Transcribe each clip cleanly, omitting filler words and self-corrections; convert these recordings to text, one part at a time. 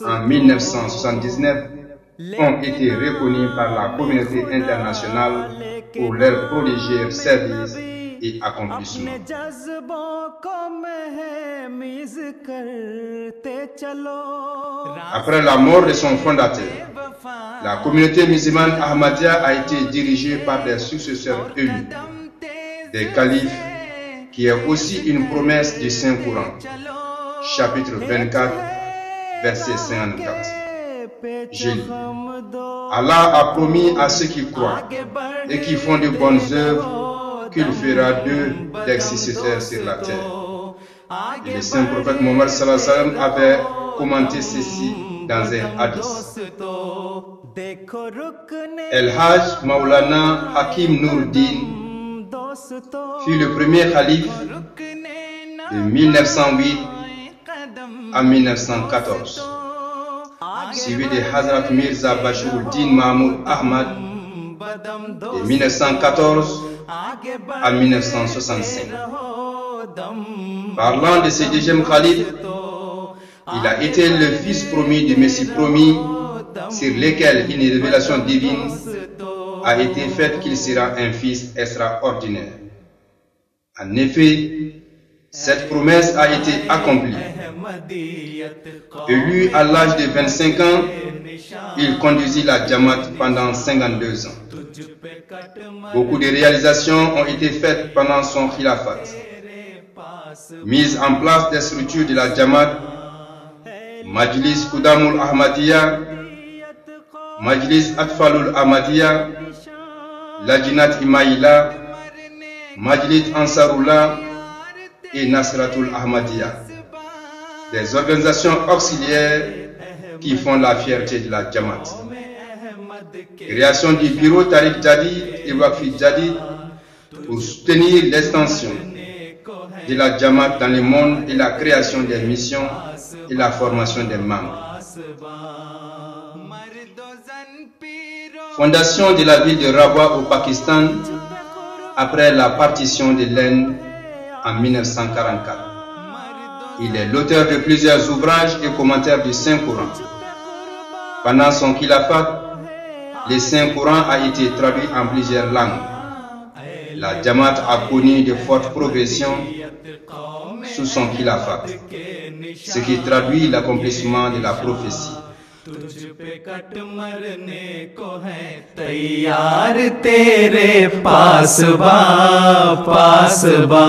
en 1979 ont été reconnus par la communauté internationale pour leurs prodigieux services et accomplissements. Après la mort de son fondateur, la communauté musulmane Ahmadiyya a été dirigée par des successeurs élus, des califes, qui est aussi une promesse du Saint-Coran, chapitre 24, verset 54. Je lis. Allah a promis à ceux qui croient et qui font de bonnes œuvres qu'il fera d'eux des successeurs sur la terre. Et le saint prophète Mohammed sallallahu alayhi wa sallam avait commenté ceci dans un hadith. El-Hajj Maulana Hakim Noordin fut le premier calife de 1908 à 1914, suivi de Hazrat Mirza Bashiruddin Mahmoud Ahmad de 1914 à 1965. Parlant de ce deuxième calife, il a été le fils promis du Messie promis, sur lequel une révélation divine a été faite qu'il sera un fils extraordinaire. En effet, cette promesse a été accomplie. Élu à l'âge de 25 ans, il conduisit la Jamaat pendant 52 ans. Beaucoup de réalisations ont été faites pendant son khilafat. Mise en place des structures de la Jamaat, Majlis Qudamul Ahmadiyya, Majlis Atfalul Ahmadiyya, Lajinat Imaïla, Majlis Ansarullah et Nasratul Ahmadiyya, des organisations auxiliaires qui font la fierté de la Jamaat. Création du bureau Tariq Jadid et Waqfi Jadid pour soutenir l'extension de la Jamaat dans le monde et la création des missions et la formation des membres. Fondation de la ville de Rabwa au Pakistan après la partition de l'Inde en 1944. Il est l'auteur de plusieurs ouvrages et commentaires du Saint-Coran. Pendant son khilafat, le Saint-Coran a été traduit en plusieurs langues. La Jamaat a connu de fortes progressions sous son khilafat, ce qui traduit l'accomplissement de la prophétie. तुझ पे कट मरने को है तैयार तेरे पासबा पासबा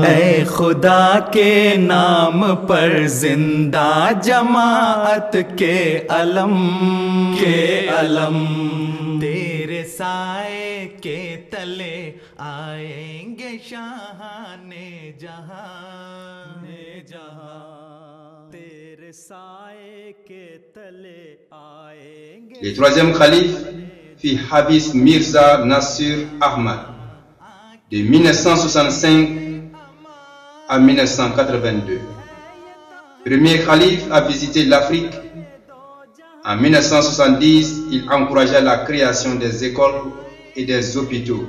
ऐ खुदा के नाम पर जिंदा जमात के अलम तेरे साए के तले आएंगे शाहाने जहां Le troisième calife fut Hafiz Mirza Nasir Ahmad de 1965 à 1982. Premier calife à visiter l'Afrique. En 1970, il encouragea la création des écoles et des hôpitaux,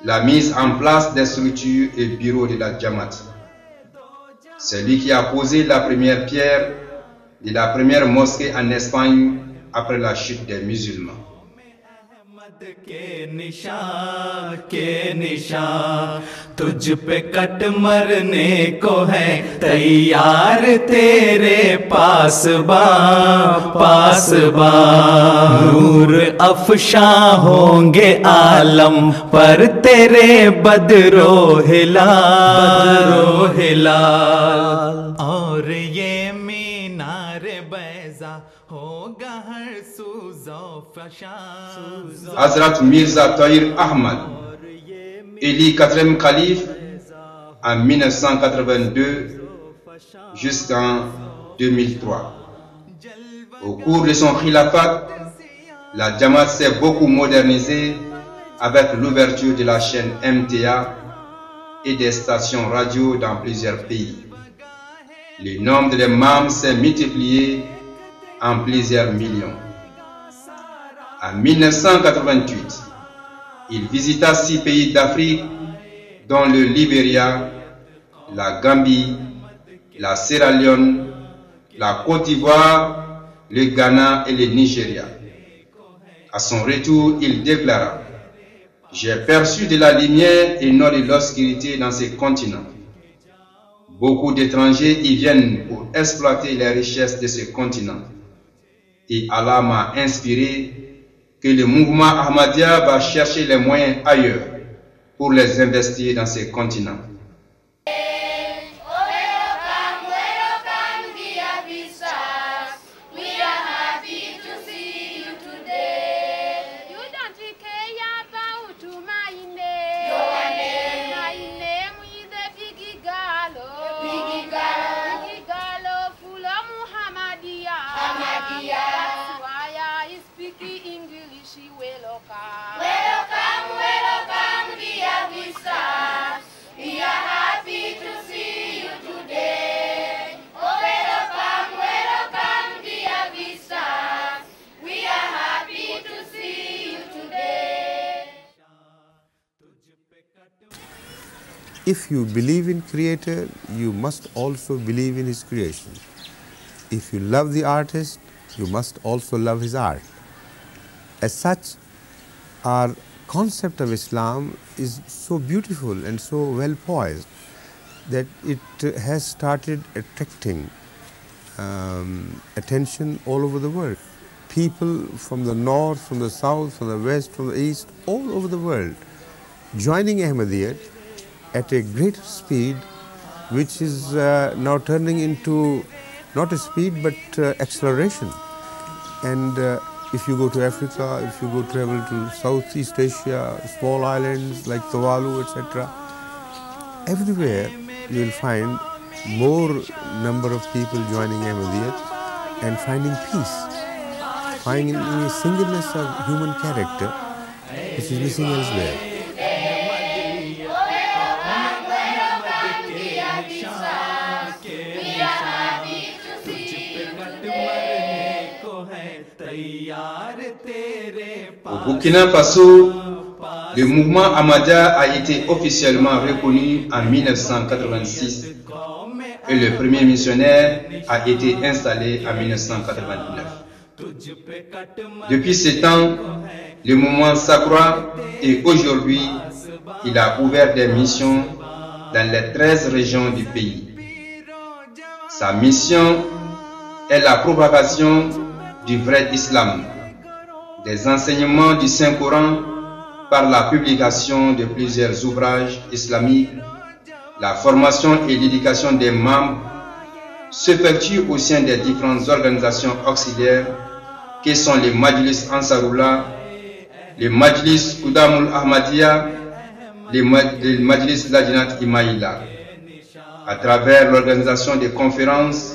la mise en place des structures et bureaux de la Jamaat. C'est lui qui a posé la première pierre de la première mosquée en Espagne après la chute des musulmans. तुझ पे कट मरने को है तैयार तेरे पासबा पासबा नूर अफशा होंगे आलम पर तेरे बदरो हिलाल और ये मीनार बैजा होगा हर सूज़ो फशा Hazrat Mirza Tahir Ahmad, élu 4e calife en 1982 jusqu'en 2003. Au cours de son khilafat, la Jamaat s'est beaucoup modernisée avec l'ouverture de la chaîne MTA et des stations radio dans plusieurs pays. Le nombre de membres s'est multiplié en plusieurs millions. En 1988, il visita 6 pays d'Afrique, dont le Libéria, la Gambie, la Sierra Leone, la Côte d'Ivoire, le Ghana et le Nigeria. À son retour, il déclara: « J'ai perçu de la lumière et non de l'obscurité dans ces continents. Beaucoup d'étrangers y viennent pour exploiter les richesses de ce continent. Et Allah m'a inspiré que le mouvement Ahmadiyya va chercher les moyens ailleurs pour les investir dans ces continents. » If you believe in Creator, you must also believe in His creation. If you love the artist, you must also love his art. As such, our concept of Islam is so beautiful and so well poised that it has started attracting attention all over the world. People from the north, from the south, from the west, from the east, all over the world joining Ahmadiyya at a greater speed, which is now turning into not a speed but acceleration. And if you go to Africa, if you go travel to Southeast Asia, small islands like Tuvalu, etc., everywhere you will find more number of people joining Ahmadiyya and finding peace, finding a singleness of human character which is missing elsewhere. Au Burkina Faso, le mouvement Ahmadiyya a été officiellement reconnu en 1986 et le premier missionnaire a été installé en 1989. Depuis ce temps, le mouvement s'accroît et aujourd'hui, il a ouvert des missions dans les 13 régions du pays. Sa mission est la propagation du vrai islam, des enseignements du Saint-Coran par la publication de plusieurs ouvrages islamiques, la formation et l'éducation des membres s'effectue au sein des différentes organisations auxiliaires que sont les Majlis Ansarullah, les Majlis Qudamul Ahmadiyya, les Majlis Ladinat Imaïla, à travers l'organisation des conférences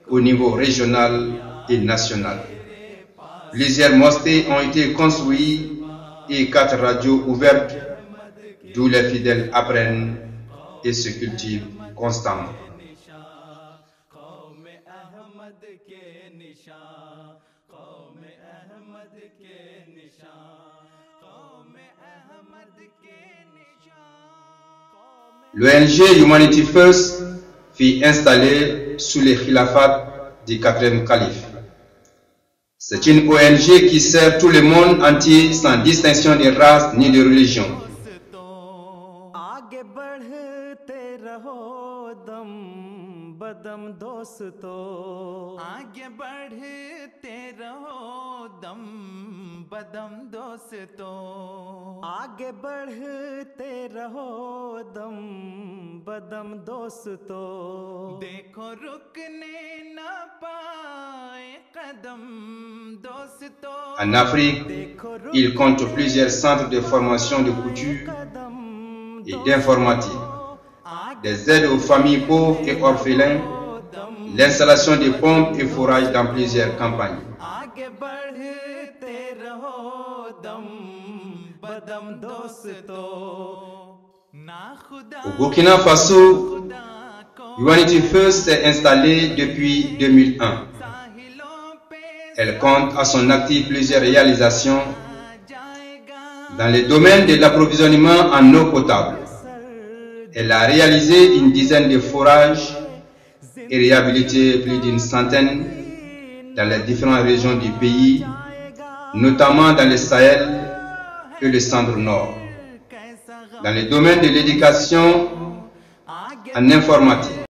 au niveau régional et national. Plusieurs mosquées ont été construites et 4 radios ouvertes, d'où les fidèles apprennent et se cultivent constamment. L'ONG Humanity First fut installée sous les khilafats du 4e calife. C'est une ONG qui sert tout le monde entier sans distinction de race ni de religion. En Afrique, il compte plusieurs centres de formation de couture et d'informatique, des aides aux familles pauvres et orphelins, l'installation de pompes et forages dans plusieurs campagnes. Au Burkina Faso, Humanity First s'est installée depuis 2001. Elle compte à son actif plusieurs réalisations dans le domaine de l'approvisionnement en eau potable. Elle a réalisé une dizaine de forages et réhabilité plus d'une centaine dans les différentes régions du pays, notamment dans le Sahel et le centre-nord. Dans le domaine de l'éducation en informatique,